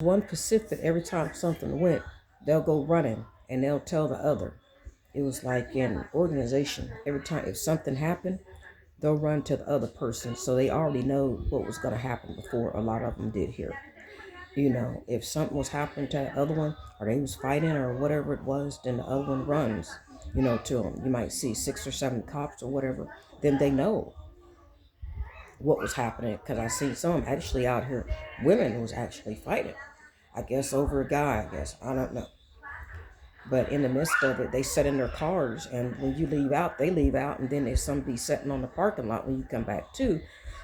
One Pacific, every time something went, they'll go running and they'll tell the other. It was like an organization. Every time if something happened, they'll run to the other person. So they already know what was going to happen before a lot of them did here. If something was happening to the other one or they was fighting or whatever it was, then the other one runs, to them. You might see 6 or 7 cops or whatever. Then they know what was happening because I seen some actually out here, women was actually fighting. I guess over a guy, I guess. I don't know. But in the midst of it, they sit in their cars, and when you leave out, they leave out, and then there's somebody sitting on the parking lot when you come back too.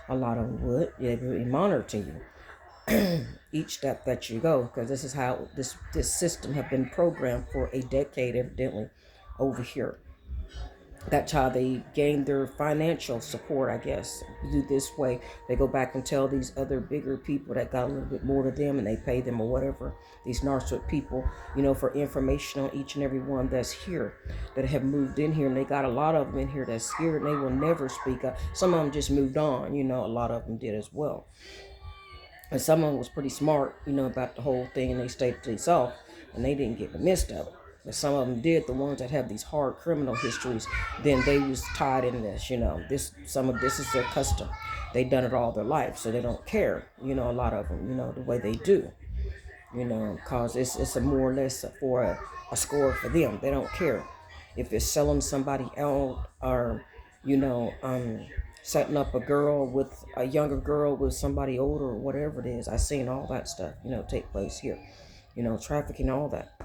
A lot of them would. They would be monitoring you each step that you go, because this is how this system have been programmed for a decade, evidently, over here. That's how they gain their financial support, I guess. Do this way. They go back and tell these other bigger people that got a little bit more to them and they pay them or whatever. These narcissistic people, for information on each and every one that's here, that have moved in here. And they got a lot of them in here that's scared and they will never speak up. Some of them just moved on, a lot of them did as well. And some of them was pretty smart, about the whole thing, and they stayed to themselves and they didn't get the midst of it. But some of them did, the ones that have these hard criminal histories, then they was tied in this, some of this is their custom. They done it all their life, so they don't care, a lot of them, the way they do, cause it's a more or less for a score for them. They don't care if it's selling somebody out or, setting up a younger girl with somebody older or whatever it is. I seen all that stuff, take place here, trafficking, all that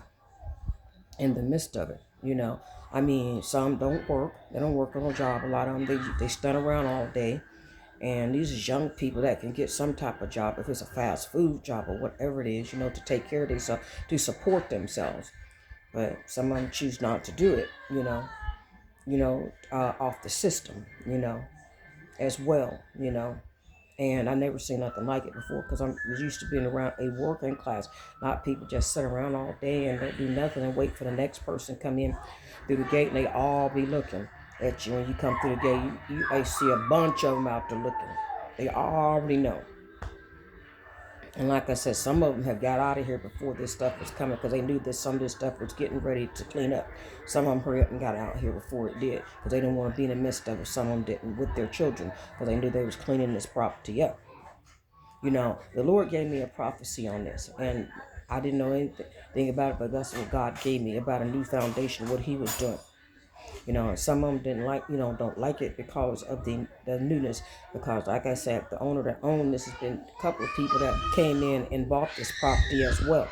in the midst of it, I mean, some don't work. They don't work on a job. A lot of them, they stand around all day. And these are young people that can get some type of job, if it's a fast food job or whatever it is, to take care of themselves, to support themselves. But some of them choose not to do it, off the system, as well, And I never seen nothing like it before because I was used to being around a working class, not people just sit around all day and don't do nothing and wait for the next person to come in through the gate and they all be looking at you when you come through the gate. I see a bunch of them out there looking. They already know. And like I said, some of them have got out of here before this stuff was coming because they knew that some of this stuff was getting ready to clean up. Some of them hurry up and got out here before it did because they didn't want to be in the midst of it. Some of them didn't with their children because they knew they was cleaning this property up. The Lord gave me a prophecy on this, and I didn't know anything about it, but that's what God gave me about a new foundation, what He was doing. And some of them didn't like, don't like it because of the newness. Because, like I said, the owner that owned this has been a couple of people that came in and bought this property as well.